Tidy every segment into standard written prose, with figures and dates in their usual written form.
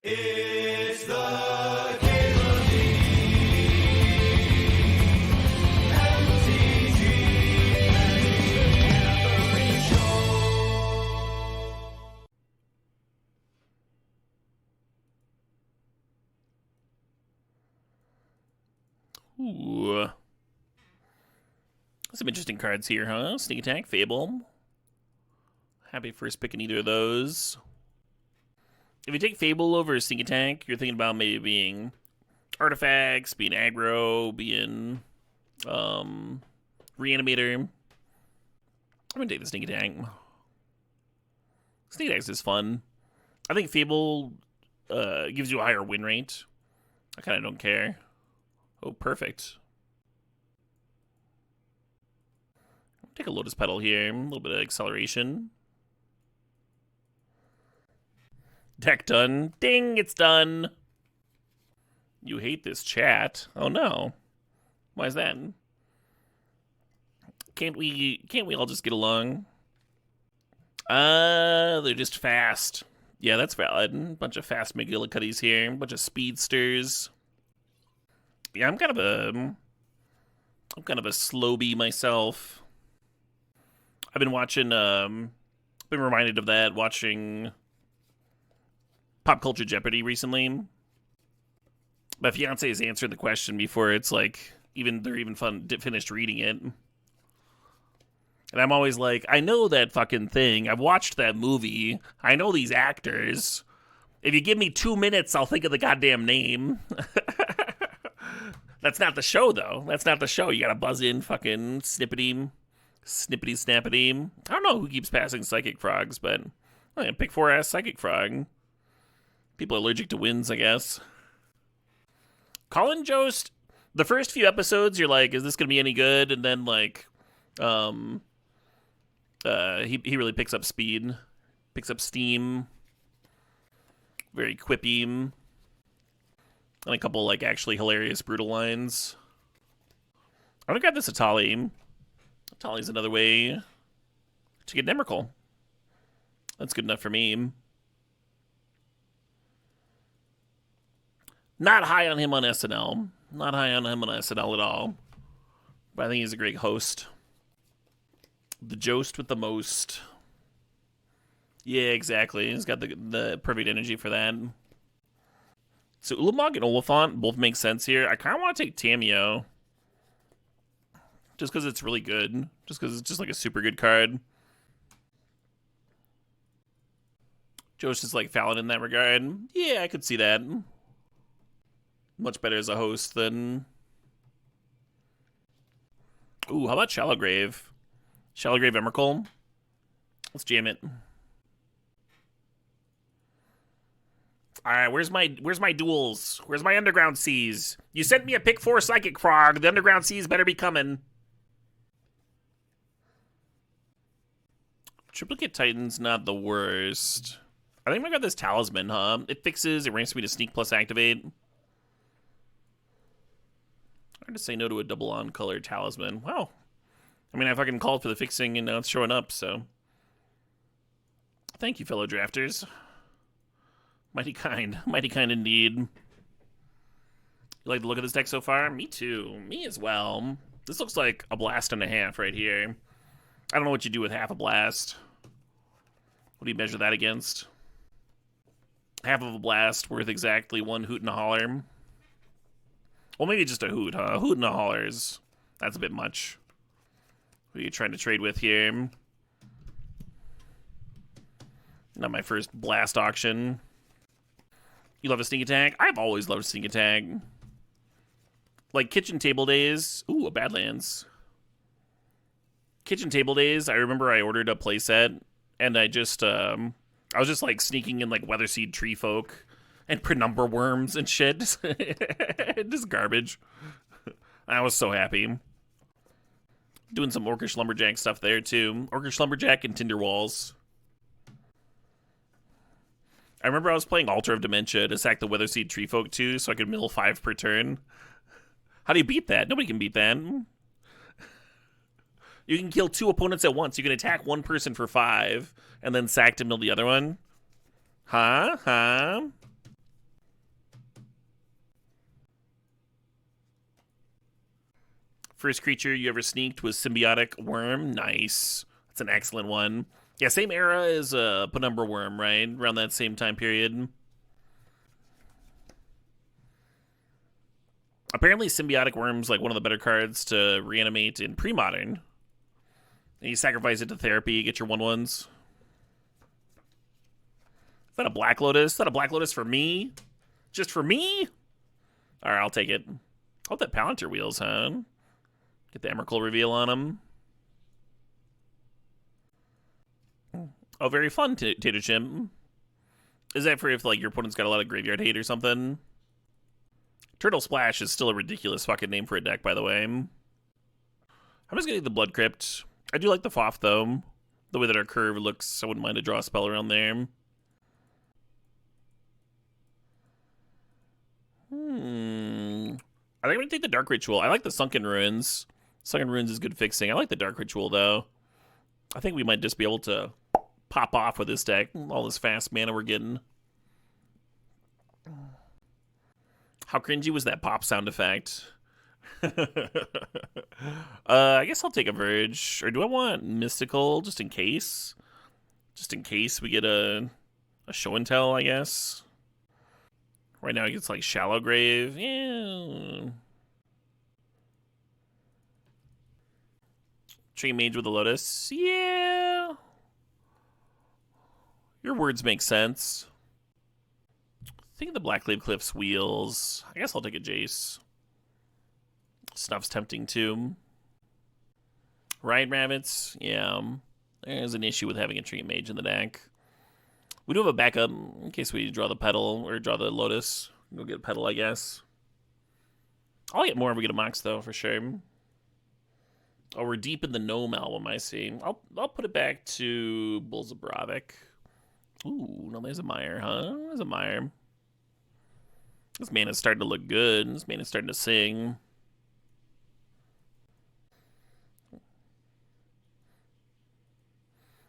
It's the Cable MTGO Show. Ooh. Some interesting cards here, huh? Sneak Attack, Fable. Happy first pick in either of those. If you take Fable over Sneak Attack, you're thinking about maybe being Artifacts, being Aggro, being Reanimator. I'm gonna take the Sneak Attack. Sneak Attack is fun. I think Fable gives you a higher win rate. I kind of don't care. Oh, perfect. Take a Lotus Petal here. A little bit of acceleration. Deck done. Ding, it's done. You hate this chat. Oh no. Why is that? Can't we all just get along? They're just fast. Yeah, that's valid. Bunch of fast McGillicuddies here. Bunch of speedsters. Yeah, I'm kind of a slow bee myself. I've been watching, been reminded of that watching Pop Culture Jeopardy recently. My fiance has answered the question before it's like, they're even finished reading it. And I'm always like, I know that fucking thing. I've watched that movie. I know these actors. If you give me 2 minutes, I'll think of the goddamn name. That's not the show, though. That's not the show. You gotta buzz in, fucking snippety snappity. I don't know who keeps passing Psychic Frogs, but I'm gonna pick 4-ass Psychic Frog. People are allergic to winds, I guess. Colin Jost, the first few episodes, you're like, is this gonna be any good? And then, like, he really picks up speed, picks up steam, very quippy, and a couple, like, actually hilarious, brutal lines. I'm gonna grab this Atali. Atali's another way to get an Emrakul. That's good enough for me. Not high on him on SNL. Not high on him on SNL at all. But I think he's a great host. The Jost with the most. Yeah, exactly. He's got the perfect energy for that. So Ulamog and Oliphant both make sense here. I kind of want to take Tamiyo. Just because it's really good. Just because it's just like a super good card. Joe's just like Fallon in that regard. Yeah, I could see that. Much better as a host than... Ooh, how about Shallow Grave? Shallow Grave Emrakul? Let's jam it. Alright, where's my duels? Where's my Underground Seas? You sent me a pick 4 Psychic Frog. The Underground Seas better be coming. Triplicate Titan's not the worst. I think I got this Talisman, huh? It ramps me to Sneak plus Activate. Hard to say no to a double on color Talisman. Wow. I mean, I fucking called for the fixing and now it's showing up, so. Thank you, fellow drafters. Mighty kind indeed. You like the look of this deck so far? Me too. Me as well. This looks like a blast and a half right here. I don't know what you do with half a blast. What do you measure that against? Half of a blast worth exactly 1 hoot and a holler. Well, maybe just a hoot, huh? A hoot and a hollers. That's a bit much. Who are you trying to trade with here? Not my first blast auction. You love a Sneak Attack? I've always loved Sneak Attack. Like Kitchen Table Days. Ooh, a Badlands. Kitchen Table Days, I remember I ordered a playset, and I was just like sneaking in like Weatherseed Tree Folk and Penumbra Worms and shit. Just garbage. I was so happy. Doing some Orcish Lumberjack stuff there too. Orcish Lumberjack and Tinder Walls. I remember I was playing Altar of Dementia to sack the Weatherseed Tree Folk too, so I could mill 5 per turn. How do you beat that? Nobody can beat that. You can kill 2 opponents at once. You can attack 1 person for 5, and then sack to mill the other one. Huh? First creature you ever sneaked was Symbiotic Worm. Nice. That's an excellent one. Yeah, same era as Penumbra Worm, right? Around that same time period. Apparently, Symbiotic Worm's like one of the better cards to reanimate in pre-modern. And you sacrifice it to therapy, get your 1/1s. Is that a Black Lotus? Is that a Black Lotus for me? Just for me? Alright, I'll take it. Oh, that Palantir wheels, huh? Get the Emrakul reveal on him. Oh, very fun, Tater Chimp. Is that for if like your opponent's got a lot of graveyard hate or something? Turtle Splash is still a ridiculous fucking name for a deck, by the way. I'm just gonna get the Blood Crypt. I do like the Foff, though. The way that our curve looks, I wouldn't mind to draw a spell around there. I think I'm gonna take the Dark Ritual. I like the Sunken Ruins. Sunken Ruins is good fixing. I like the Dark Ritual, though. I think we might just be able to pop off with this deck. All this fast mana we're getting. How cringy was that pop sound effect? I guess I'll take a Verge. Or do I want Mystical, just in case? Just in case we get a show and tell, I guess. Right now it gets like Shallow Grave. Yeah. Tree Mage with a Lotus. Yeah. Your words make sense. I think the Blackglade Cliffs wheels. I guess I'll take a Jace. Snuff's tempting too. Ride Rabbits. Yeah. There's an issue with having a Tree Mage in the deck. We do have a backup in case we draw the Petal or draw the Lotus. Go get a Petal, I guess. I'll get more if we get a Mox, though, for sure. Oh, we're deep in the Gnome album, I see. I'll put it back to Bulls of Bravik. Ooh, no, there's a Mire, huh? There's a Mire. This mana's starting to look good. This mana's starting to sing.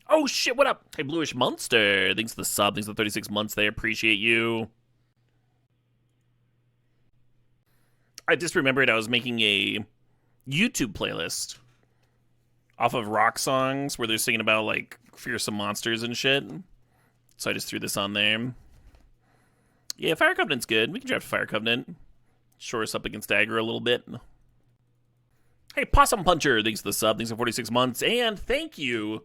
Oh, shit, what up? Hey, Bluish Monster. Thanks for the sub. Thanks for the 36 months. They appreciate you. I just remembered I was making a YouTube playlist off of rock songs where they're singing about, like, fearsome monsters and shit. So I just threw this on there. Yeah, Fire Covenant's good. We can draft Fire Covenant. Shore us up against aggro a little bit. Hey, Possum Puncher. Thanks for the sub. Thanks for 46 months. And thank you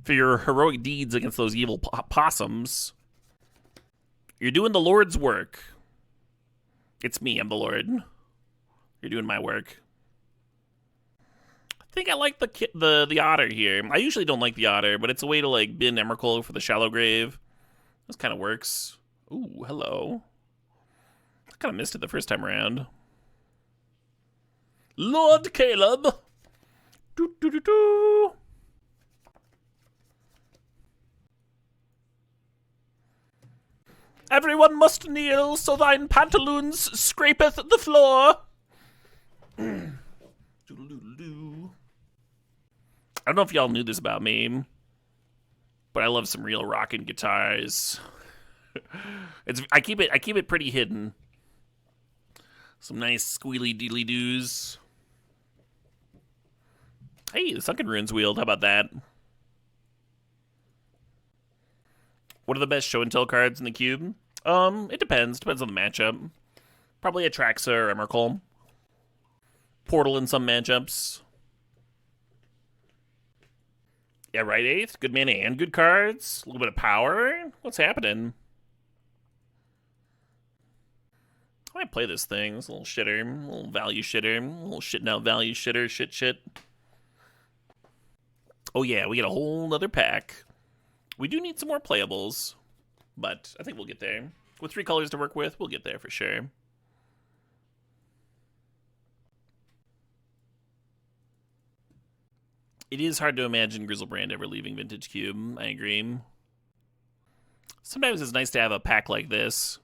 for your heroic deeds against those evil possums. You're doing the Lord's work. It's me, I'm the Lord. You're doing my work. I think I like the Otter here. I usually don't like the Otter, but it's a way to like bin Emrakul for the Shallow Grave. This kind of works. Ooh, hello. I kind of missed it the first time around. Lord Caleb. Doo doo doo doo. Everyone must kneel, so thine pantaloons scrapeth the floor. I don't know if y'all knew this about me, but I love some real rockin' guitars. I keep it pretty hidden. Some nice squealy deedly doos. Hey, the Sunken Ruins wheeled. How about that? What are the best show and tell cards in the cube? It depends. Depends on the matchup. Probably Atraxa or Emrakul. Portal in some matchups. Yeah, right, 8th. Good mana and good cards. A little bit of power. What's happening? I might play this thing. It's a little shitter. A little value shitter. A little shitting out value shitter. Shit. Oh yeah, we get a whole nother pack. We do need some more playables, but I think we'll get there. With 3 colors to work with, we'll get there for sure. It is hard to imagine Grizzlebrand ever leaving Vintage Cube. I agree. Sometimes it's nice to have a pack like this.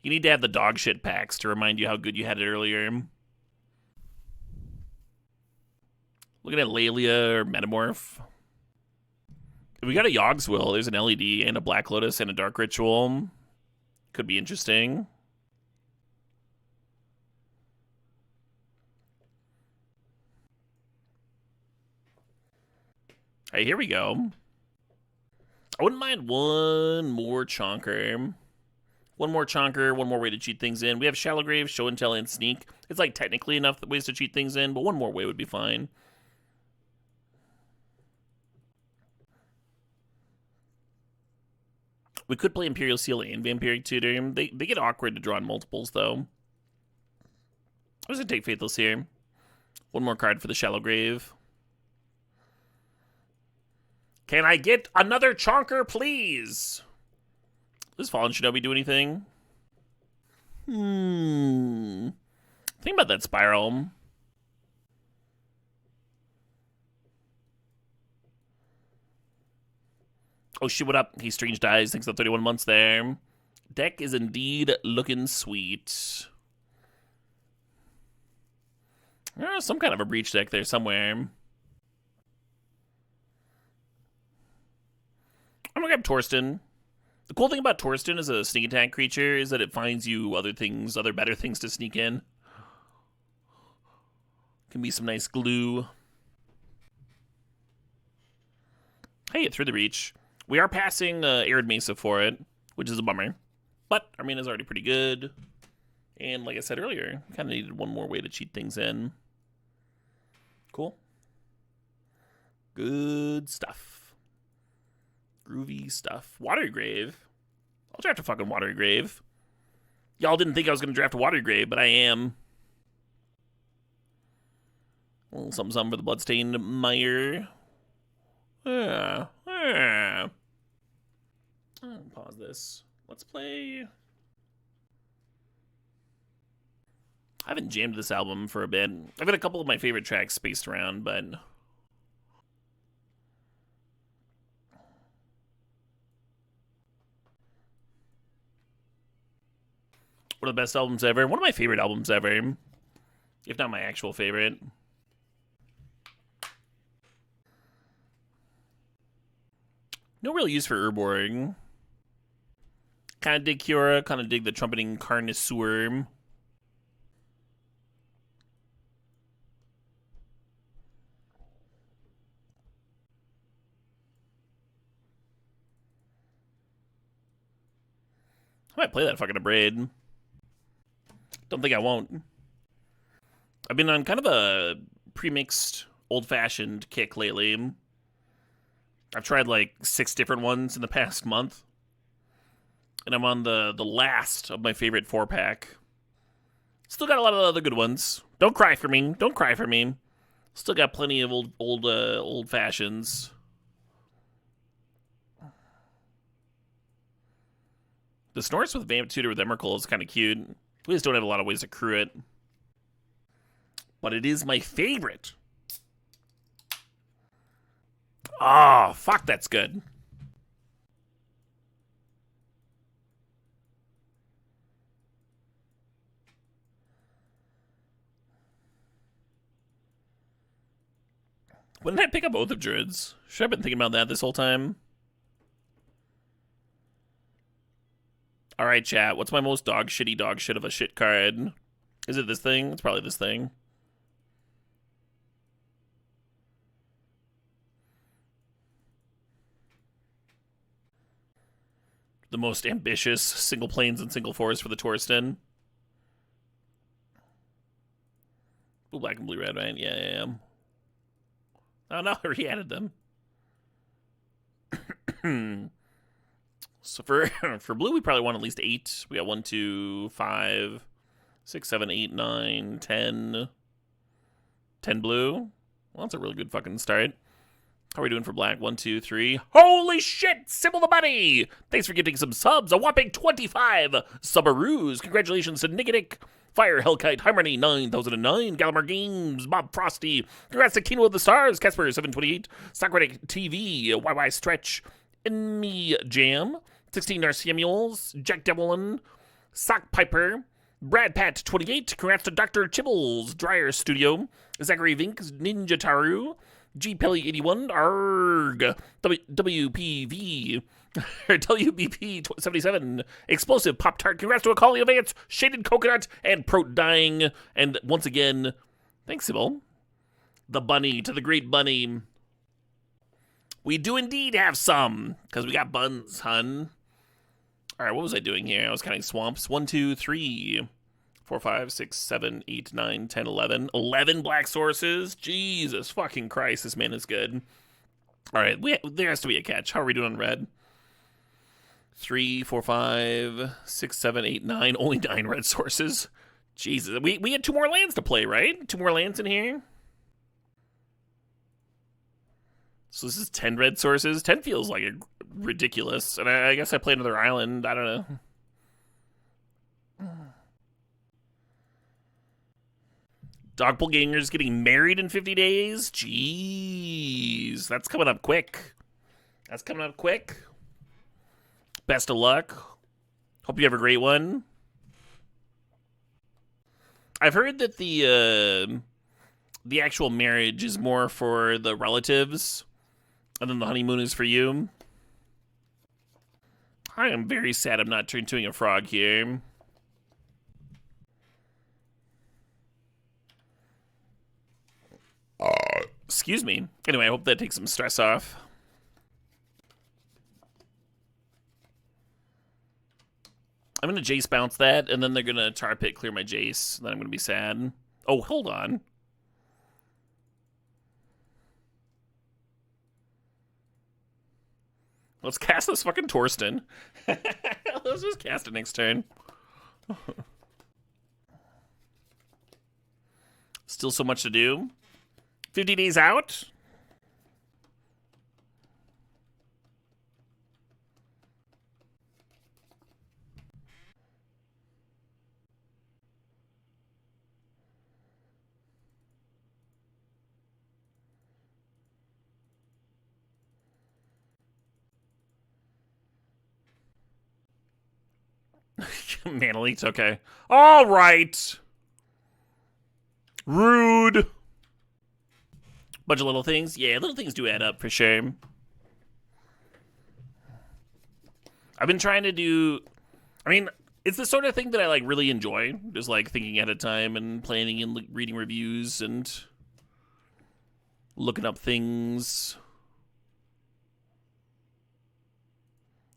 You need to have the dog shit packs to remind you how good you had it earlier. Looking at Lelia or Metamorph. If we got a Yogg's Will, there's an LED and a Black Lotus and a Dark Ritual. Could be interesting. Hey, here we go. I wouldn't mind one more chonker. One more chonker, one more way to cheat things in. We have Shallow Grave, Show and Tell, and Sneak. It's like technically enough ways to cheat things in, but one more way would be fine. We could play Imperial Seal and Vampiric Tutor. They get awkward to draw in multiples, though. I'm just going to take Faithless here. One more card for the Shallow Grave. Can I get another chonker, please? Does Fallen Shinobi do anything? Think about that Spiral. Oh shit, what up? Hey, Strange Dies. Thanks for 31 months there. Deck is indeed looking sweet. Some kind of a breach deck there somewhere. I'm gonna grab Torsten. The cool thing about Torsten as a sneak attack creature is that it finds you other better things to sneak in. Can be some nice glue. Hey, it threw the reach. We are passing Arid Mesa for it, which is a bummer. But our mana is already pretty good. And like I said earlier, kind of needed one more way to cheat things in. Cool. Good stuff. Groovy stuff. Watery Grave. I'll draft a fucking Watery Grave. Y'all didn't think I was going to draft a Watery Grave, but I am. A little something for the Bloodstained Mire. Pause this. Let's play. I haven't jammed this album for a bit. I've got a couple of my favorite tracks spaced around, but one of the best albums ever. One of my favorite albums ever. If not my actual favorite. No real use for Urborg. Kind of dig Kiora, kind of dig the Trumpeting Carnosaur. I might play that fucking Abrade. Don't think I won't. I've been on kind of a pre-mixed, old-fashioned kick lately. I've tried like 6 different ones in the past month. And I'm on the last of my favorite 4-pack. Still got a lot of other good ones. Don't cry for me. Don't cry for me. Still got plenty of old fashions. The Snorts with Vamp Tutor with Emrakul is kind of cute. We just don't have a lot of ways to crew it. But it is my favorite. Oh, fuck, that's good. When did I pick up Oath of Druids? Should I have been thinking about that this whole time? Alright, chat. What's my most dog shit of a shit card? Is it this thing? It's probably this thing. The most ambitious single planes and single forests for the Torsten. Blue, black, and blue, red, right? Yeah. Oh no, I re-added them. So for blue, we probably want at least 8. We got 1, 2, 5, 6, 7, 8, 9, 10. 10 blue. Well, that's a really good fucking start. How are we doing for black? 1, 2, 3. Holy shit! Sybil the Bunny! Thanks for giving some subs. A whopping 25 subaroos. Congratulations to Nick, Fire, Hellkite, Harmony, 9009, Gallimar Games, Bob Frosty. Congrats to Kino of the Stars, Casper, 728, Socratic TV, YY Stretch, Enemy Jam, 16 Narciamules, Jack Devlin, Sock Piper, Brad Pat 28, congrats to Dr. Chibbles, Dryer Studio, Zachary Vinks, Ninja Taru, G Pelly 81, ARG, WPV, WBP 77, Explosive Pop Tart, congrats to Akali Advance, Shaded Coconut, and Prote Dying, and once again, thanks Sybil, the bunny, to the great bunny. We do indeed have some, because we got buns, hun. All right, what was I doing here? I was counting swamps. 1, 2, 3, 4, 5, 6, 7, 8, 9, 10, 11. 11 black sources? Jesus fucking Christ, this man is good. All right, there has to be a catch. How are we doing on red? 3, 4, 5, 6, 7, 8, 9. Only 9 red sources. Jesus, we had 2 more lands to play, right? 2 more lands in here? So this is 10 red sources. 10 feels like ridiculous. And I guess I play another island. I don't know. Doppelganger's getting married in 50 days? Jeez. That's coming up quick. That's coming up quick. Best of luck. Hope you have a great one. I've heard that the actual marriage is more for the relatives. And then the honeymoon is for you. I am very sad I'm not turning to a frog here. Excuse me. Anyway, I hope that takes some stress off. I'm going to Jace bounce that, and then they're going to tar pit clear my Jace. Then I'm going to be sad. Oh, hold on. Let's cast this fucking Torsten. Let's just cast it next turn. Still so much to do. 50 days out. Mana leaks, okay. All right. Rude. Bunch of little things. Yeah, little things do add up for sure. I've been trying to do... I mean, it's the sort of thing that I like really enjoy. Just like thinking ahead of time and planning and reading reviews and looking up things.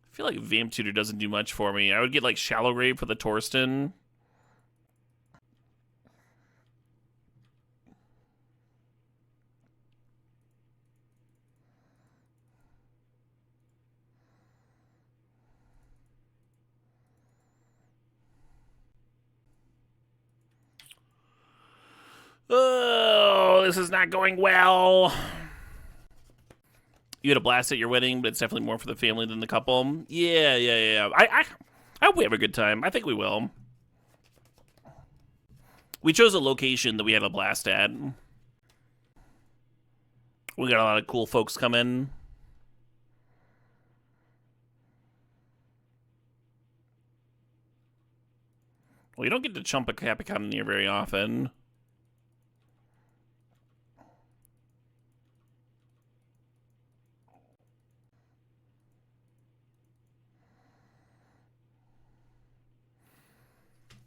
I feel like Vamp Tutor doesn't do much for me. I would get like Shallow Grave for the Torsten. Oh, this is not going well. You had a blast at your wedding, but it's definitely more for the family than the couple. Yeah. I hope we have a good time. I think we will. We chose a location that we had a blast at. We got a lot of cool folks coming. Well, you don't get to chump a Capicon in here very often.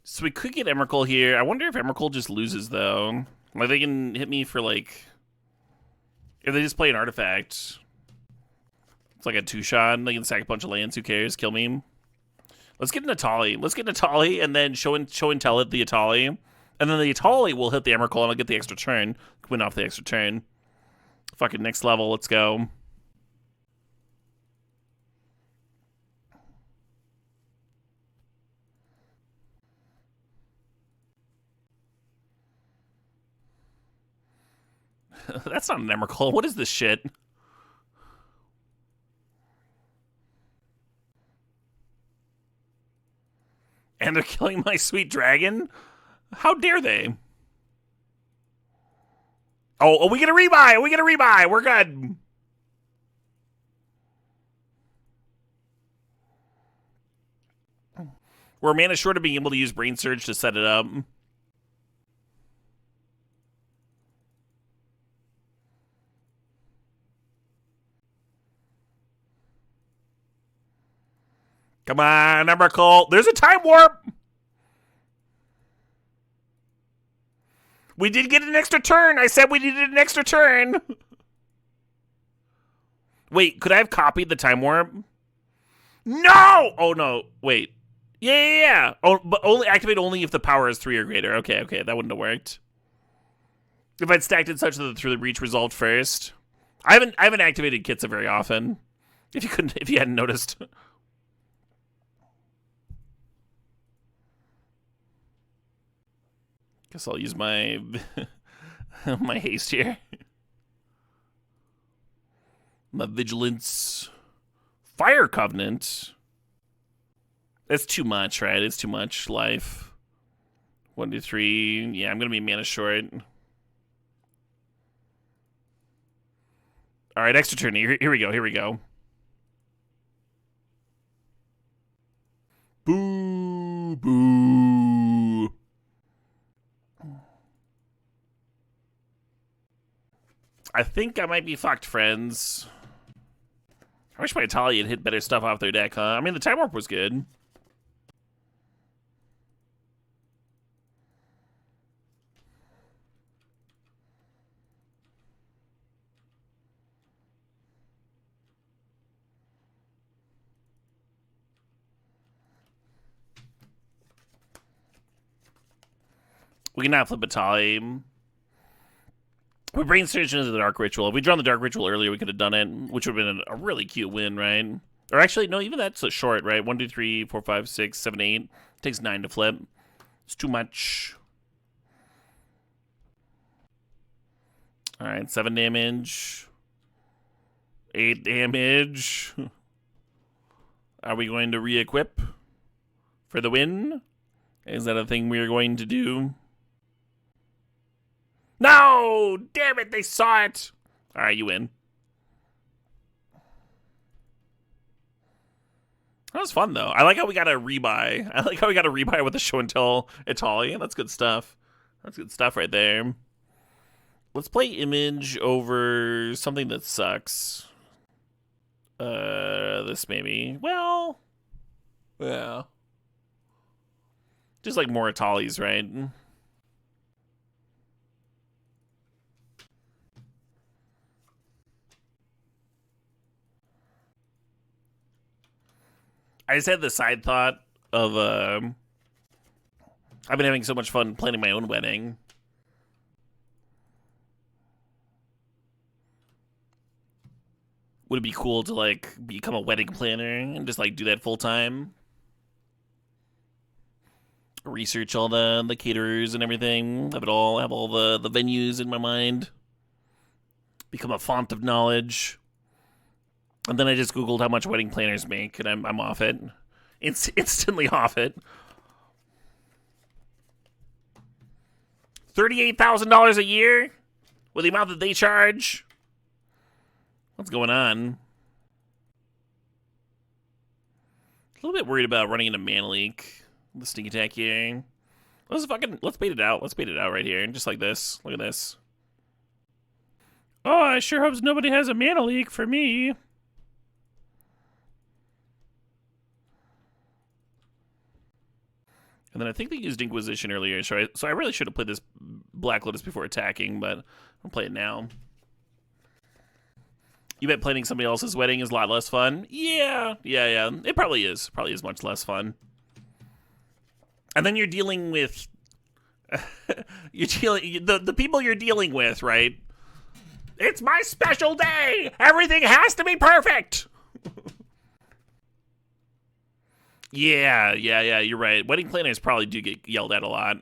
So we could get Emrakul here. I wonder if Emrakul just loses, though. Like, they can hit me for, like... If they just play an artifact. It's like a 2-shot. They can sack a bunch of lands. Who cares? Kill me. Let's get an Atali. Let's get an Atali and then show and tell it the Atali. And then the Atali will hit the Emrakul and I'll get the extra turn. Win off the extra turn. Fucking next level. Let's go. That's not an Emrakul. What is this shit? And they're killing my sweet dragon? How dare they? Oh, we get a rebuy! We get a rebuy! We're good! We're mana short of being able to use Brain Surge to set it up. Come on, Emrakul. There's a time warp. We did get an extra turn. I said we needed an extra turn. Wait, could I have copied the time warp? No! Oh, no. Wait. Yeah. Oh, but activate only if the power is 3 or greater. Okay, that wouldn't have worked. If I'd stacked it such that the through the reach resolved first. I haven't activated Kitsa very often. If you hadn't noticed. Guess I'll use my my haste here. My vigilance. Fire Covenant. That's too much, right? It's too much life. 1, 2, 3. Yeah, I'm gonna be mana short. All right, extra turn. Here we go. Boo, boo. I think I might be fucked, friends. I wish my Italia had hit better stuff off their deck, huh? I mean, the Time Warp was good. We can not flip a time. We brain surgeon into the Dark Ritual. If we'd drawn the Dark Ritual earlier, we could have done it, which would have been a really cute win, right? Or actually, no, even that's a short, right? 1, 2, 3, 4, 5, 6, 7, 8. It takes 9 to flip. It's too much. All right, 7 damage. 8 damage. Are we going to re-equip for the win? Is that a thing we're going to do? No! Damn it, they saw it! Alright, you win. That was fun, though. I like how we got a rebuy. I like how we got a rebuy with the show and tell Italia. That's good stuff. That's good stuff right there. Let's play Image over something that sucks. This maybe. Well, yeah. Just like more Italias, right? I just had the side thought of, I've been having so much fun planning my own wedding. Would it be cool to, like, become a wedding planner and just, like, do that full time? Research all the caterers and everything. Have all the venues in my mind. Become a font of knowledge. And then I just Googled how much wedding planners make, and I'm off it. Instantly off it. $38,000 a year? With the amount that they charge? What's going on? A little bit worried about running into mana leak. The sneak attack here. Let's bait it out. Let's bait it out right here. Just like this. Look at this. Oh, I sure hope nobody has a mana leak for me. And then I think they used Inquisition earlier, so I really should have played this Black Lotus before attacking, but I'll play it now. You bet planning somebody else's wedding is a lot less fun? Yeah. It probably is. Probably is much less fun. And then you're dealing with... the people you're dealing with, right? It's my special day! Everything has to be perfect! Yeah, you're right. Wedding planners probably do get yelled at a lot.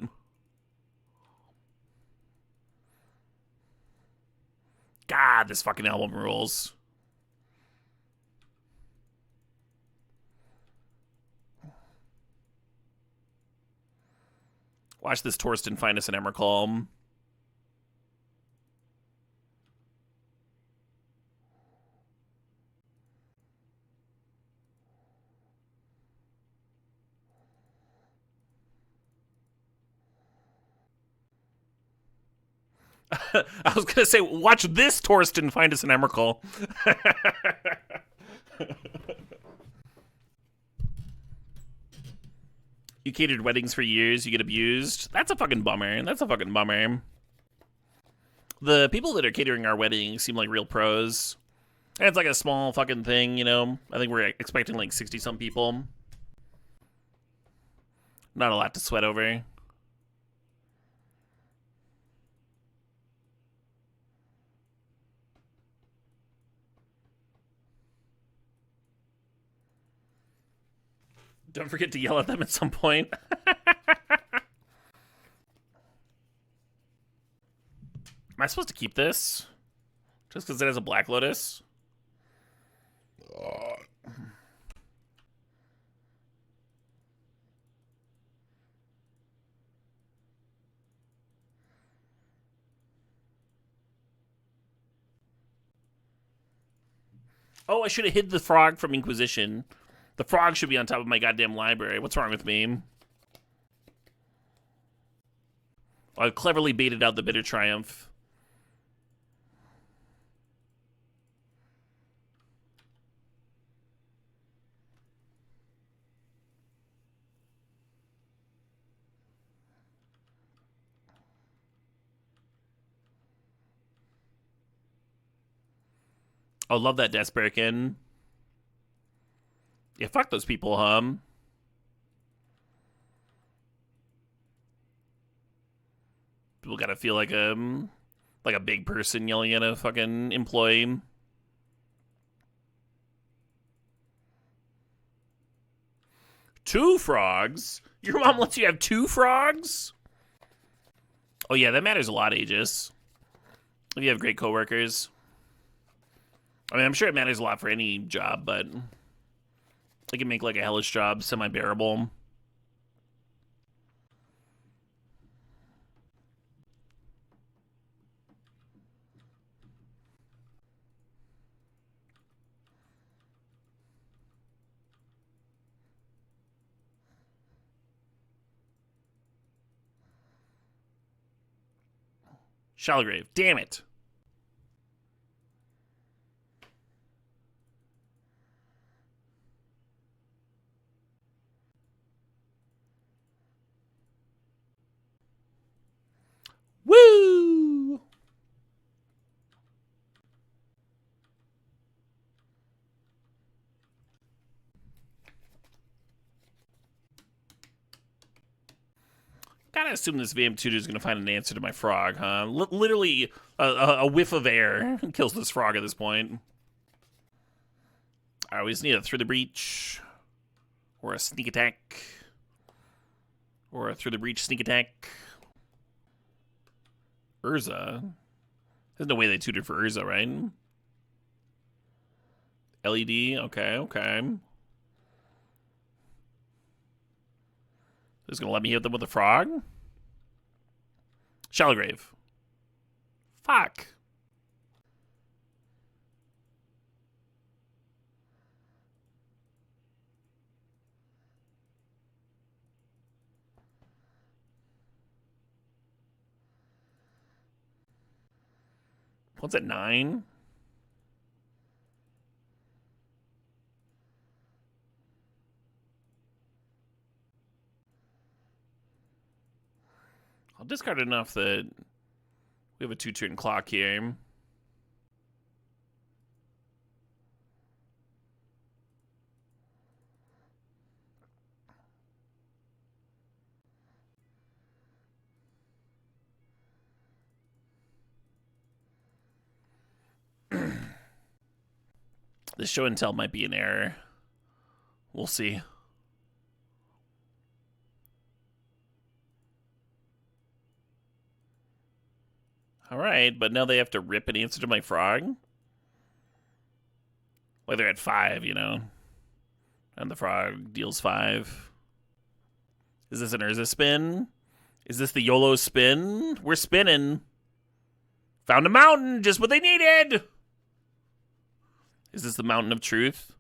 God, this fucking album rules. Watch this Torsten find us an Emrakul. I was gonna say, watch this Torsten find us an Emrakul. You catered weddings for years, you get abused. That's a fucking bummer. The people that are catering our weddings seem like real pros. And it's like a small fucking thing, you know? I think we're expecting like 60-some people. Not a lot to sweat over. Don't forget to yell at them at some point. Am I supposed to keep this? Just because it has a Black Lotus? Oh, I should have hid the frog from Inquisition. The frog should be on top of my goddamn library. What's wrong with me? I cleverly baited out the Bitter Triumph. Oh, love that Desperkin. Yeah, fuck those people, People gotta feel like a big person yelling at a fucking employee. Two frogs? Your mom lets you have two frogs? Oh yeah, that matters a lot, Aegis. If you have great coworkers. I mean, I'm sure it matters a lot for any job, but it can make like a hellish job semi-bearable. Shallowgrave. Damn it. Woo! Gotta assume this VM tutor is gonna find an answer to my frog, huh? Literally, a whiff of air kills this frog at this point. I always need a Through the Breach, or a Sneak Attack, or a Through the Breach Sneak Attack. Urza? There's no way they tutored for Urza, right? LED? Okay, okay. Just gonna let me hit them with a frog? Shallowgrave. Fuck. What's at 9? I'll discard enough that we have a 2-turn clock here. This show and tell might be an error. We'll see. Alright, but now they have to rip an answer to my frog? Like they're at 5, you know? And the frog deals 5. Is this an Urza spin? Is this the YOLO spin? We're spinning. Found a mountain, just what they needed! Is this the Mountain of Truth?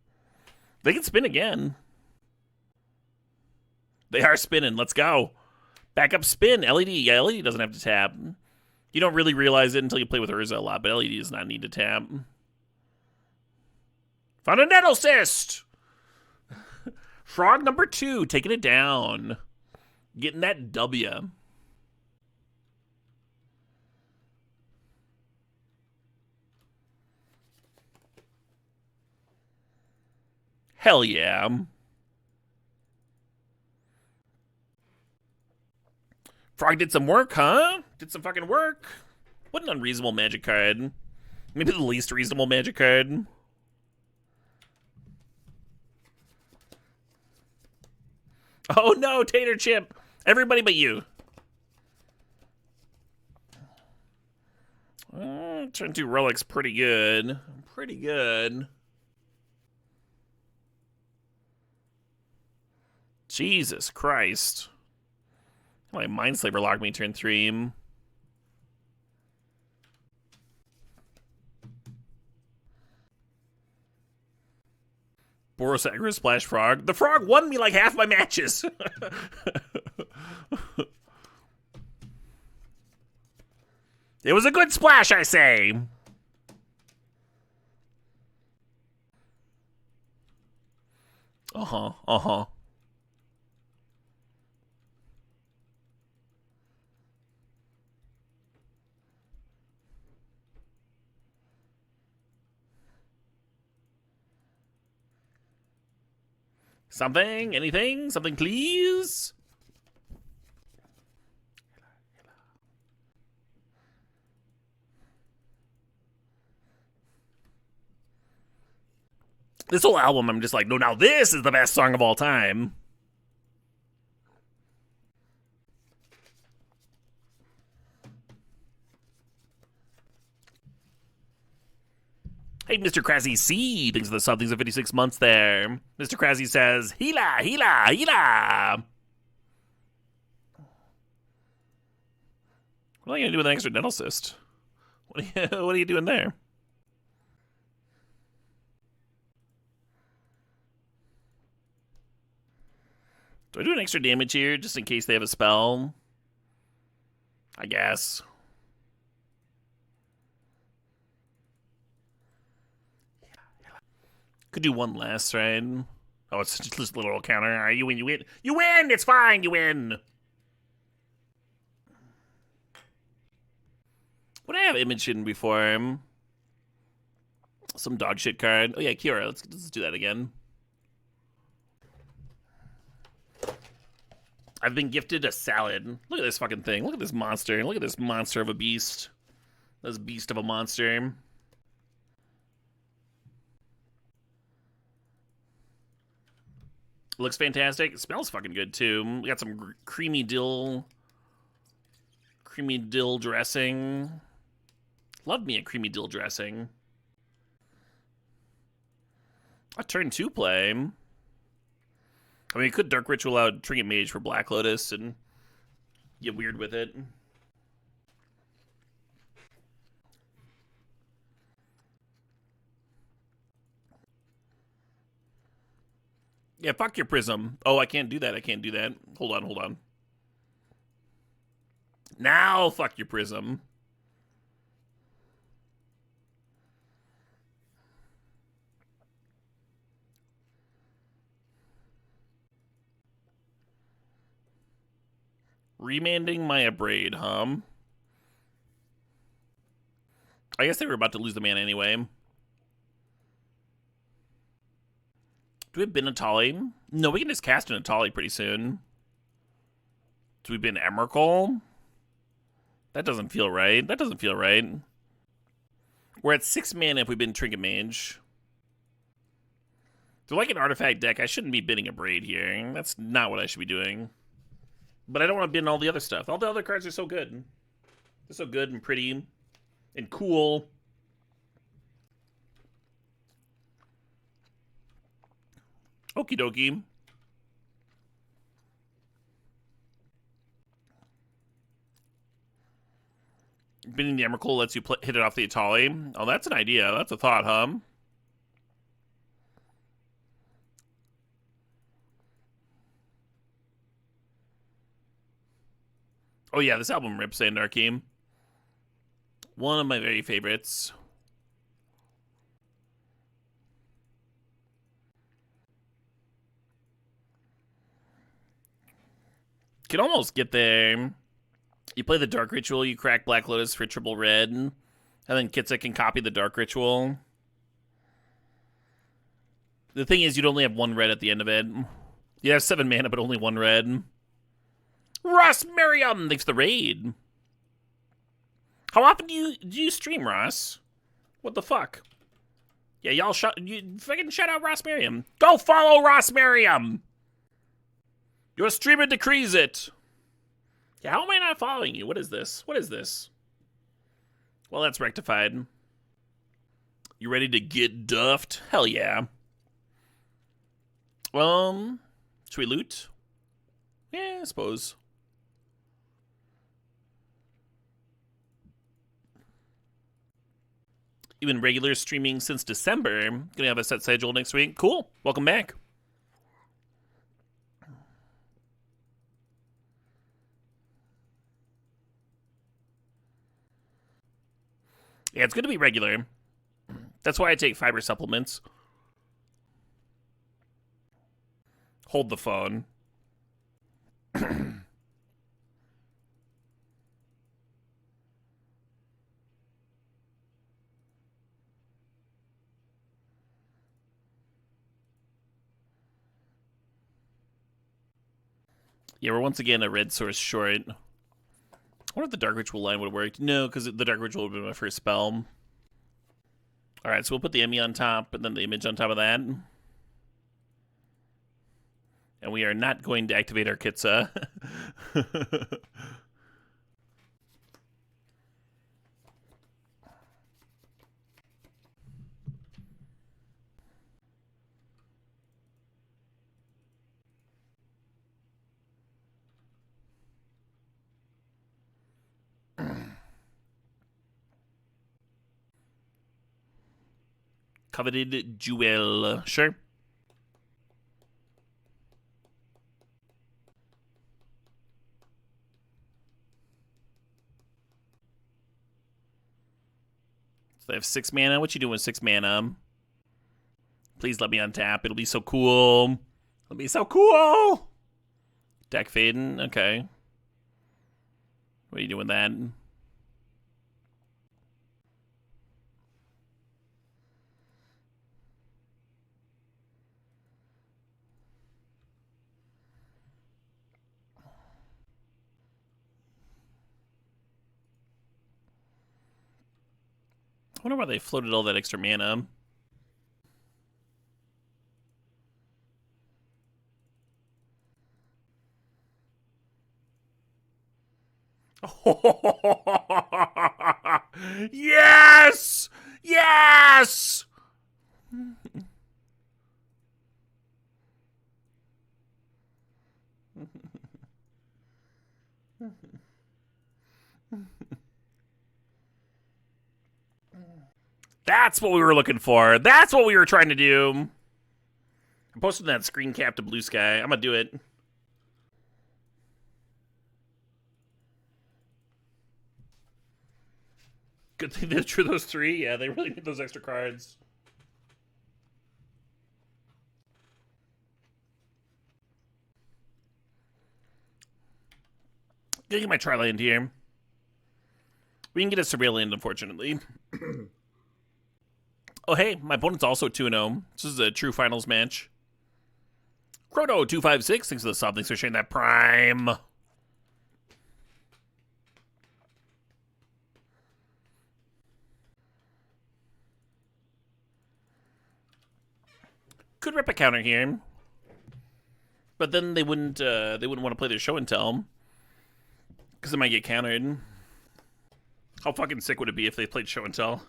They can spin again. They are spinning. Let's go. Backup spin. LED. Yeah, LED doesn't have to tap. You don't really realize it until you play with Urza a lot, but LED does not need to tap. Found a Nettle Cyst! Frog number 2, taking it down. Getting that W. Hell yeah. Frog did some work, huh? Did some fucking work. What an unreasonable Magic card. Maybe the least reasonable Magic card. Oh no, Tater Chip. Everybody but you. Turn 2 Relic's pretty good. Pretty good. Jesus Christ. My Mindslaver locked me turn 3. Boros Aggro Splash Frog. The frog won me like half my matches. It was a good splash, I say. Uh-huh. Something? Anything? Something, please? This whole album, I'm just like, no, now this is the best song of all time. Hey, Mr. Kraszy C, thanks for the sub, thanks for 56 months there. Mr. Kraszy says, Hila, Hila, Hila. What are you going to do with an extra dental cyst? What are you doing there? Do I do an extra damage here just in case they have a spell? I guess. Could do one less, right? Oh, it's just a little counter. You win, you win. You win! It's fine, you win! Would I have Image in before? Some dog shit card. Oh yeah, Kiora. Let's do that again. I've been gifted a salad. Look at this fucking thing. Look at this monster. Look at this monster of a beast. This beast of a monster. Looks fantastic. It smells fucking good too. We got some creamy dill dressing. Love me a creamy dill dressing. A turn 2 play. I mean, you could Dark Ritual out Trinket Mage for Black Lotus and get weird with it. Yeah, fuck your Prism. Oh, I can't do that. I can't do that. Hold on. Now, fuck your Prism. Remanding my Abrade, huh? I guess they were about to lose the man anyway. Do we have Binatali? No, we can just cast an Atali pretty soon. Do we bin Emrakul? That doesn't feel right. We're at 6 mana if we bin Trinket Mage. So like an artifact deck, I shouldn't be binning a Braid here. That's not what I should be doing. But I don't want to bin all the other stuff. All the other cards are so good. They're so good and pretty and cool. Okie dokie. Binning the Emrakul lets you hit it off the Atali. Oh, that's an idea. That's a thought, huh? Oh yeah, this album rips, Sandarkeem. One of my very favorites. Can almost get there. You play the Dark Ritual, you crack Black Lotus for triple red, and then Kitsa can copy the Dark Ritual. The thing is, you'd only have 1 red at the end of it. You have 7 mana, but only 1 red. Ross Merriam, thanks for the raid. How often do you stream, Ross? What the fuck? Yeah, y'all fucking shout out Ross Merriam. Go follow Ross Merriam. Your streamer decrees it. Yeah, how am I not following you? What is this? What is this? Well, that's rectified. You ready to get duffed? Hell yeah. Should we loot? Yeah, I suppose. You've been regular streaming since December. Gonna have a set schedule next week. Cool. Welcome back. Yeah, it's gonna be regular. That's why I take fiber supplements. Hold the phone. Yeah, we're once again a red source short. I wonder if the Dark Ritual line would have worked. No, because the Dark Ritual would have been my first spell. Alright, so we'll put the Emmy on top, and then the image on top of that. And we are not going to activate our Kitsa. Coveted Jewel. Sure. So I have 6 mana. What you doing with 6 mana? Please let me untap. It'll be so cool. It'll be so cool. Deck fading. Okay. What are you doing with that? I wonder why they floated all that extra mana. Yes! Yes! That's what we were looking for. That's what we were trying to do. I'm posting that screen cap to Blue Sky. I'm gonna do it. Good thing they drew those 3. Yeah, they really need those extra cards. Gonna get my Tri-Land here. We can get a Surveillant, unfortunately. Oh, hey, my opponent's also 2-0. This is a true finals match. Chrono256, thanks for the sub. Thanks for sharing that Prime. Could rip a counter here, but then they wouldn't want to play their show and tell because it might get countered. How fucking sick would it be if they played show and tell?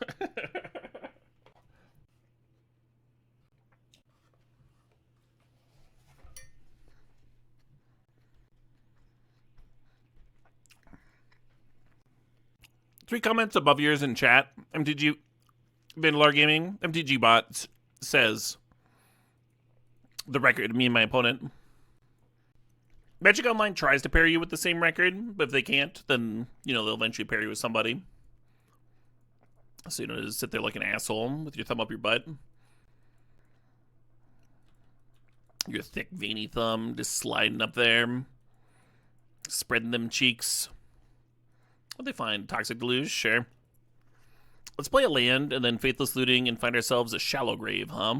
Three comments above yours in chat. MTG Vandalar Gaming. MTG Bot says the record, me and my opponent. Magic Online tries to pair you with the same record, but if they can't, then, you know, they'll eventually pair you with somebody. So you don't just sit there like an asshole with your thumb up your butt. Your thick, veiny thumb just sliding up there. Spreading them cheeks. What'd they find? Toxic Deluge? Sure. Let's play a land and then Faithless Looting and find ourselves a Shallow Grave, huh?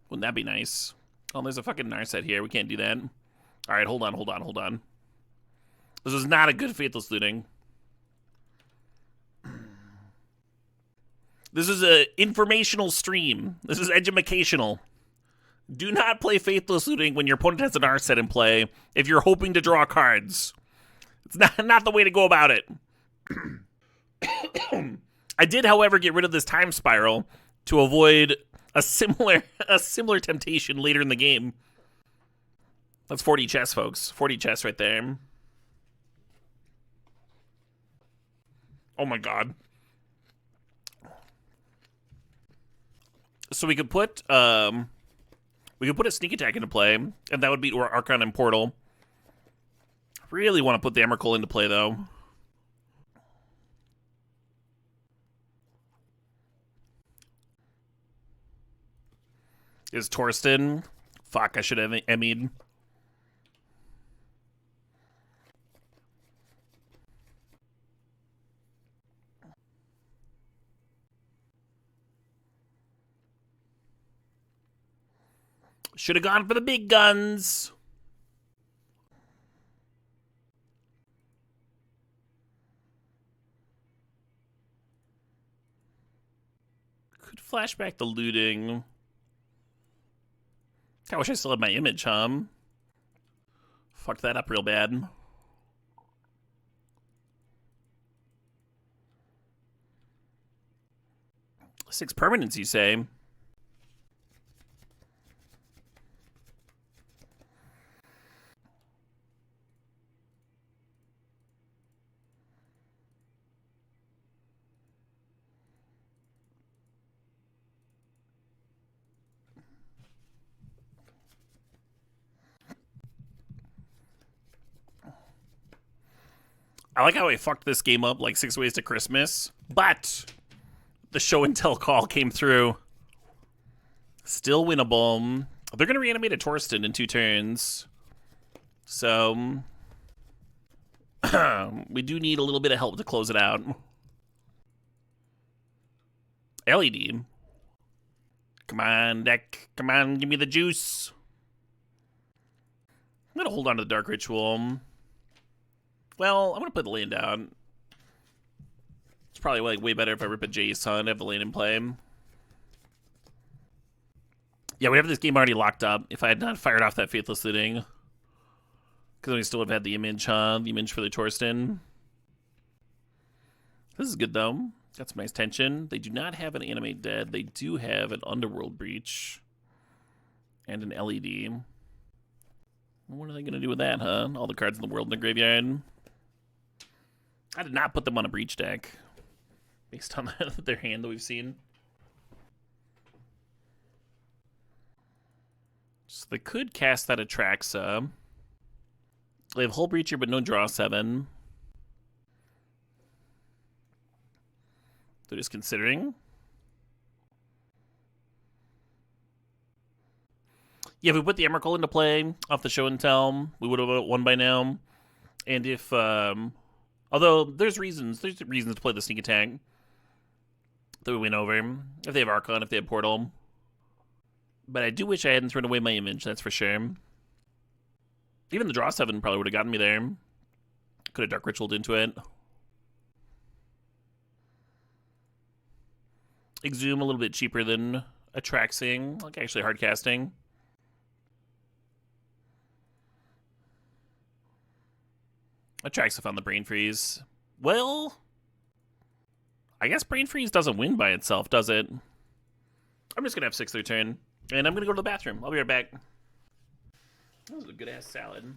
Wouldn't that be nice? Oh, there's a fucking Narset here. We can't do that. All right, hold on. This is not a good Faithless Looting. This is an informational stream. This is educational. Do not play Faithless Looting when your opponent has an Narset in play if you're hoping to draw cards. It's not the way to go about it. I did, however, get rid of this time spiral to avoid a similar temptation later in the game. That's 40 chess, folks. 40 chess right there. Oh my god. So we could put a sneak attack into play, and that would beat Archon and Portal. Really want to put the Emrakul into play though. Is Torsten? Fuck, I should have Emmied. Should have gone for the big guns. Could flashback the looting. I wish I still had my image, huh? Fucked that up real bad. Six permanents, you say? I like how I fucked this game up like 6 ways to Christmas, but the show and tell call came through. Still winnable. They're going to reanimate a Torsten in 2 turns. So, we do need a little bit of help to close it out. LED. Come on, deck. Come on, give me the juice. I'm going to hold on to the Dark Ritual. Well, I'm going to put the land down. It's probably like way better if I rip a Jace, huh, and have the land in play. Yeah, we have this game already locked up. If I had not fired off that Faithless Looting. Because we still have had the image, huh? The image for the Torsten. This is good, though. Got some nice tension. They do not have an Animate Dead. They do have an Underworld Breach. And an LED. What are they going to do with that, huh? All the cards in the world in the graveyard. I did not put them on a Breach deck. Based on their hand that we've seen. So they could cast that Atraxa. They have Hull Breacher, but no draw 7. They're just considering. Yeah, if we put the Emrakul into play off the show and tell, we would have won by now. And if, although there's reasons to play the sneak attack that we win over. If they have Archon, if they have Portal. But I do wish I hadn't thrown away my image, that's for sure. Even the draw 7 probably would have gotten me there. Could have Dark Ritualed into it. Exhume a little bit cheaper than Atraxing, like actually hard casting. Atraxa found the Brain Freeze. Well, I guess Brain Freeze doesn't win by itself, does it? I'm just going to have 6 their turn, and I'm going to go to the bathroom. I'll be right back. That was a good-ass salad.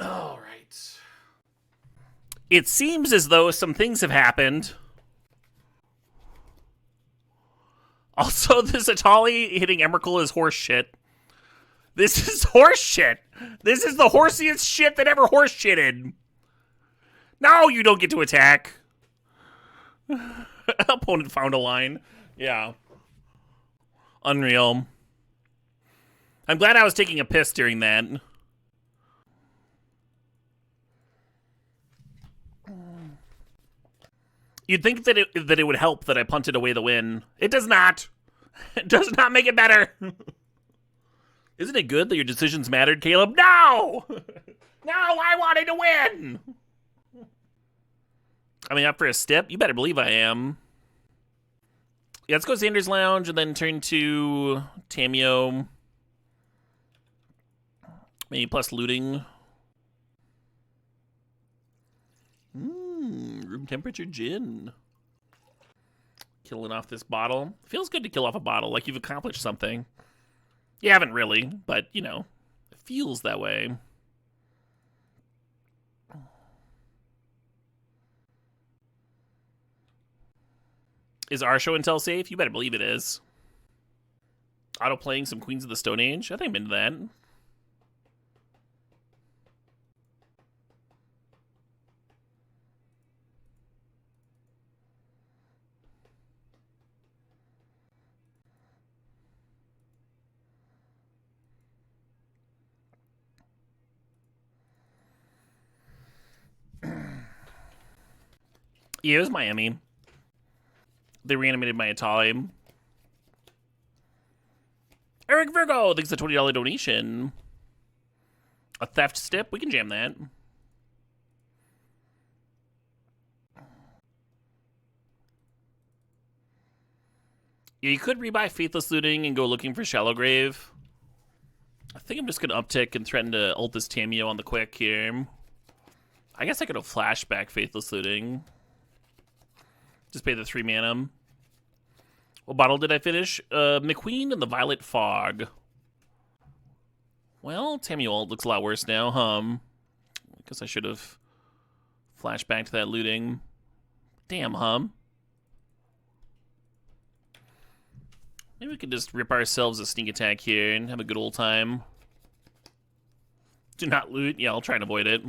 All right. It seems as though some things have happened. Also, this Atali hitting Emrakul is horse shit. This is horse shit. This is the horsiest shit that ever horse shitted. No, you don't get to attack. Opponent found a line. Yeah. Unreal. I'm glad I was taking a piss during that. You'd think that it would help that I punted away the win. It does not. It does not make it better. Isn't it good that your decisions mattered, Caleb? No! No, I wanted to win! I mean, up for a step? You better believe I am. Yeah, let's go Xander's Lounge and then turn to Tamio. Maybe plus looting. Room temperature gin. Killing off this bottle. Feels good to kill off a bottle, like you've accomplished something. You haven't really, but, you know, it feels that way. Is our show and tell safe? You better believe it is. Auto-playing some Queens of the Stone Age? I think I'm into that. Yeah, it was Miami. They reanimated my Atali. Eric Virgo, thanks for the $20 donation. A theft stip? We can jam that. Yeah, you could rebuy Faithless Looting and go looking for Shallow Grave. I think I'm just going to uptick and threaten to ult this Tamio on the quick here. I guess I could have flashback Faithless Looting. Just pay the 3 mana. What bottle did I finish? McQueen and the Violet Fog. Well, Tamio ult looks a lot worse now, I guess I should have flashbacked that looting. Damn, Maybe we could just rip ourselves a sneak attack here and have a good old time. Do not loot. Yeah, I'll try and avoid it.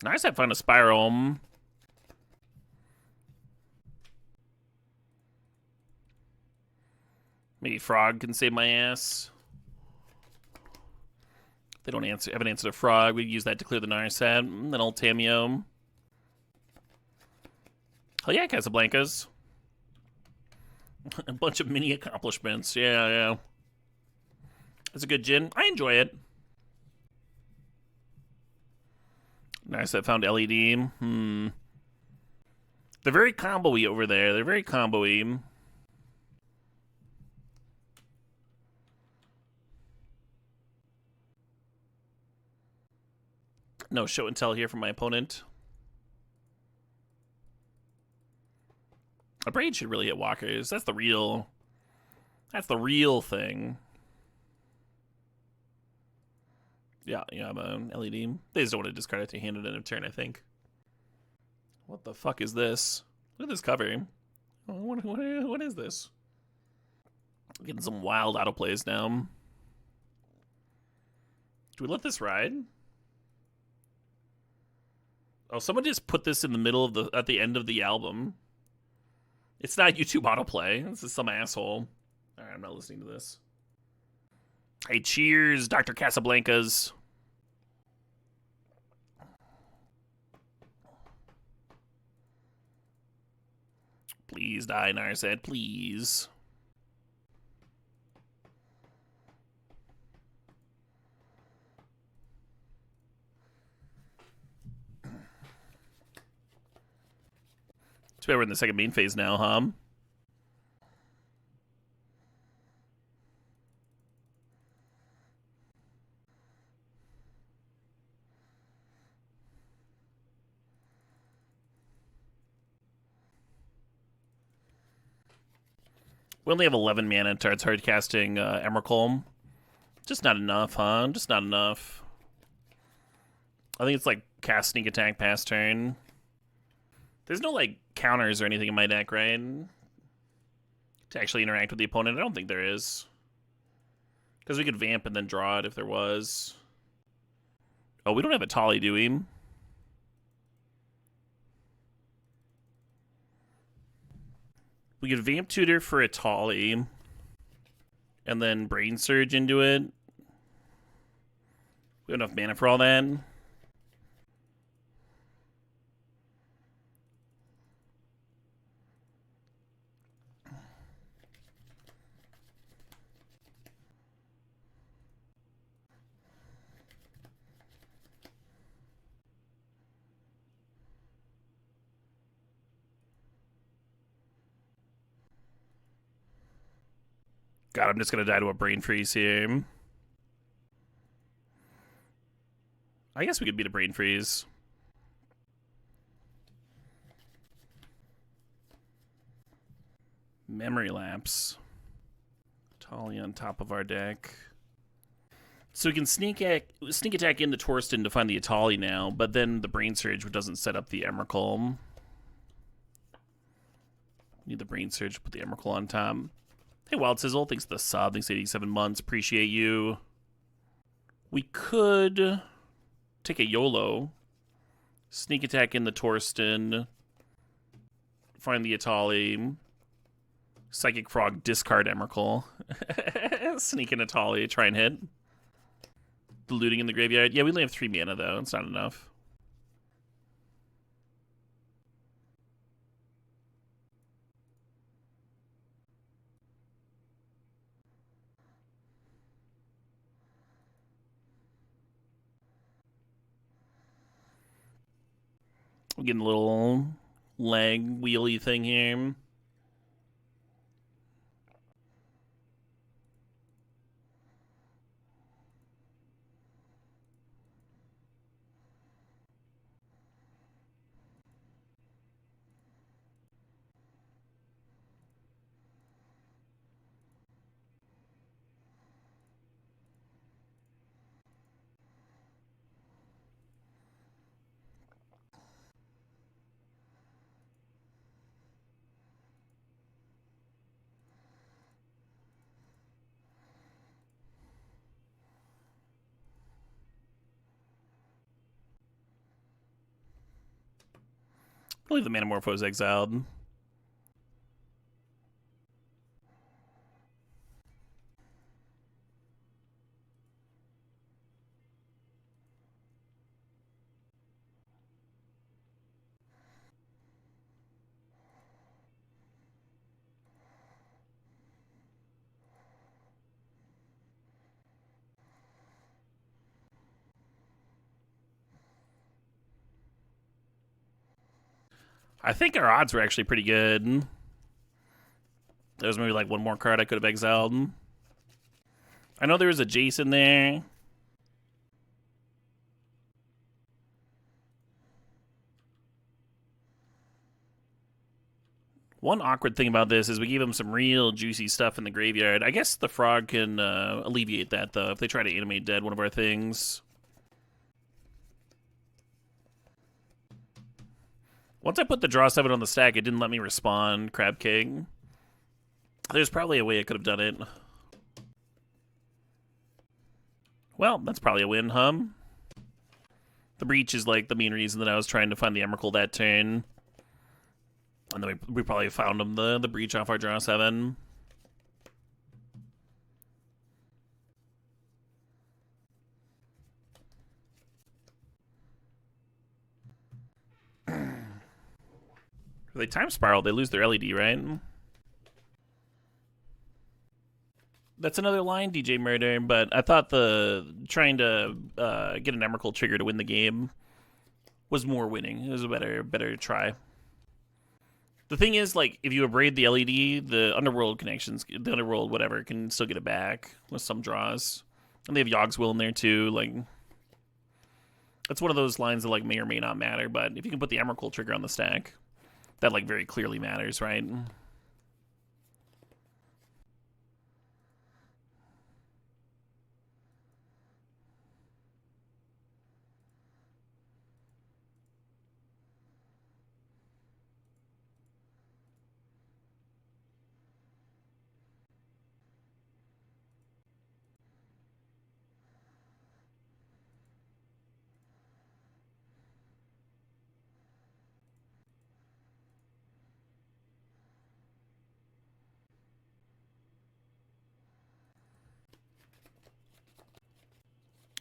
Nice, I found a Spiral. Maybe Frog can save my ass. If they don't haven't answered a Frog, we use that to clear the Narset. And then old Tamio. Oh yeah, Casablancas. A bunch of mini accomplishments. Yeah. It's a good gin. I enjoy it. Nice, I found LED. They're very combo-y over there. They're very combo-y. No show and tell here from my opponent. A Braid should really hit walkers. That's the real thing. Yeah, I'm an LED. They just don't want to discard it to hand it in a turn, I think. What the fuck is this? Look at this cover. What is this? Getting some wild autoplays now. Do we let this ride? Oh, someone just put this in the middle of at the end of the album. It's not YouTube autoplay. This is some asshole. Alright, I'm not listening to this. Hey, cheers, Dr. Casablancas. Please die, Narset, please. Too bad we're in the second main phase now, We only have 11 mana towards hard casting Emrakul. Just not enough, Just not enough. I think it's like cast sneak attack pass turn. There's no like counters or anything in my deck, right? To actually interact with the opponent. I don't think there is. Because we could vamp and then draw it if there was. Oh, we don't have a Tali, do we? We could vamp tutor for a Tali. And then brain surge into it. We have enough mana for all that. God, I'm just gonna die to a brain freeze here. I guess we could beat a brain freeze. Memory lapse. Tali on top of our deck. So we can sneak attack into Torsten to find the Atali now, but then the Brain Surge doesn't set up the Emrakul. Need the Brain Surge to put the Emrakul on top. Hey, Wild Sizzle, thanks for the sub. Thanks for 87 months. Appreciate you. We could take a YOLO. Sneak attack in the Torsten. Find the Atali. Psychic Frog, discard Emrakul. Sneak in Atali, try and hit. The looting in the graveyard. Yeah, we only have 3 mana, though. It's not enough. We're getting a little leg wheelie thing here. I believe the Manamorpho is exiled. I think our odds were actually pretty good. There was maybe like one more card I could have exiled. I know there was a Jason there. One awkward thing about this is we gave him some real juicy stuff in the graveyard. I guess the frog can alleviate that, though, if they try to animate dead one of our things. Once I put the draw 7 on the stack, it didn't let me respond, Crab King. There's probably a way I could have done it. Well, that's probably a win, huh? The breach is like the main reason that I was trying to find the Emrakul that turn. And then we probably found him the breach off our draw 7. If they time spiral, they lose their LED, right? That's another line, DJ Murder, but I thought the trying to get an Emrakul trigger to win the game was more winning. It was a better try. The thing is, like, if you abrade the LED, the Underworld connections, the Underworld whatever, can still get it back with some draws. And they have Yogg's Will in there, too. Like, that's one of those lines that, like, may or may not matter, but if you can put the Emrakul trigger on the stack, that, like, very clearly matters, right?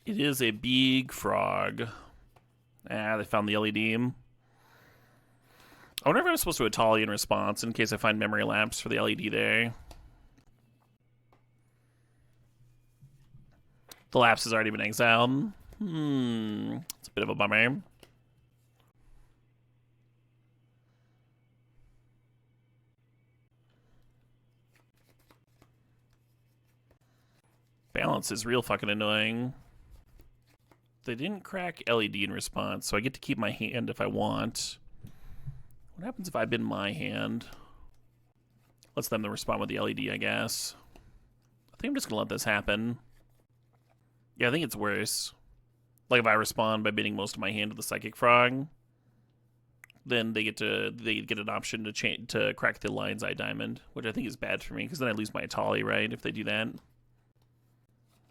It is a big frog. Ah, they found the LED. I wonder if I'm supposed to Atali in response in case I find memory lapse for the LED there. The lapse has already been exiled. It's a bit of a bummer. Balance is real fucking annoying. They didn't crack LED in response, so I get to keep my hand if I want. What happens if I bin my hand? Lets them to respond with the LED, I guess. I think I'm just gonna let this happen. Yeah, I think it's worse. Like if I respond by bidding most of my hand to the Psychic Frog, then they get an option to crack the Lion's Eye Diamond, which I think is bad for me because then I lose my Atali, right? If they do that.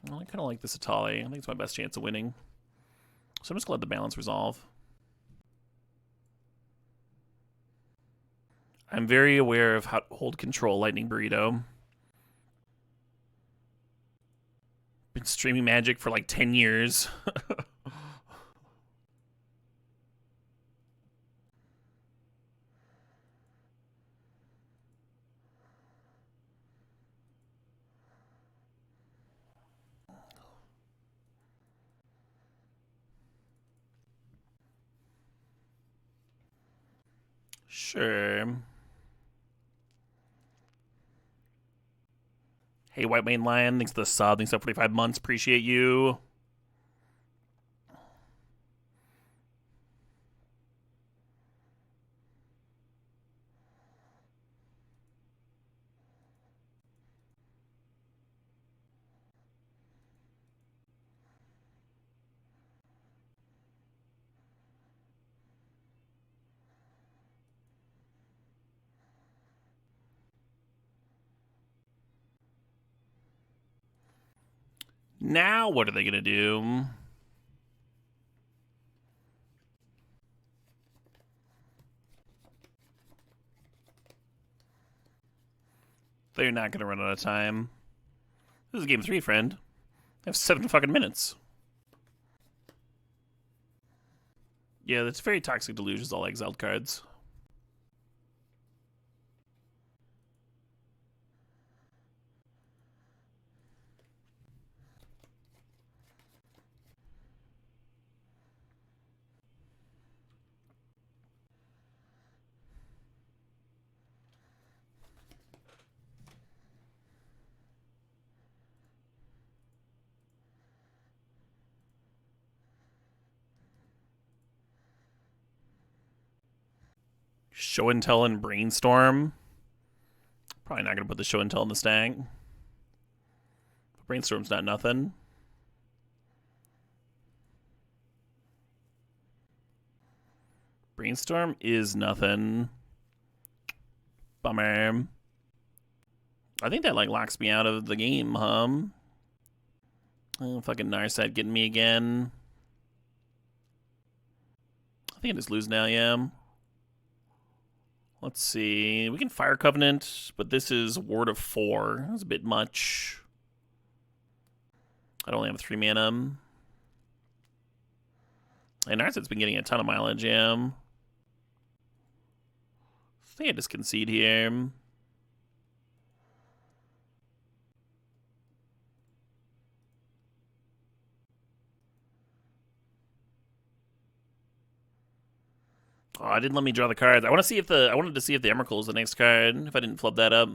Well, I kind of like this Atali. I think it's my best chance of winning. So I'm just gonna let the balance resolve. I'm very aware of how to hold control Lightning Burrito. Been streaming Magic for like 10 years. Sure. Hey, White Mane Lion, thanks for the sub. Thanks for 45 months. Appreciate you. Now, what are they going to do? They're not going to run out of time. This is game 3, friend. I have 7 fucking minutes. Yeah, that's very Toxic Delusions, all exiled cards. Show and Tell and Brainstorm. Probably not going to put the Show and Tell in the stack. Brainstorm's not nothing. Brainstorm is nothing. Bummer. I think that like locks me out of the game, huh? Oh, fucking Narset getting me again. I think I just lose now, yeah. Let's see. We can Fire Covenant, but this is Ward of 4. That's a bit much. I only have 3 mana. And Narset's been getting a ton of mileage, yeah. I think I just concede here. Oh, I didn't let me draw the cards. I wanted to see if the Emrakul is the next card. If I didn't flub that up.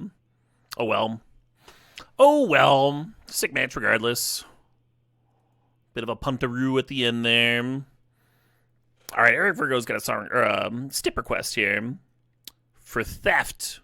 Oh well. Oh well. Sick match regardless. Bit of a puntaroo at the end there. All right, Eric Virgo's got a song or stip request here for theft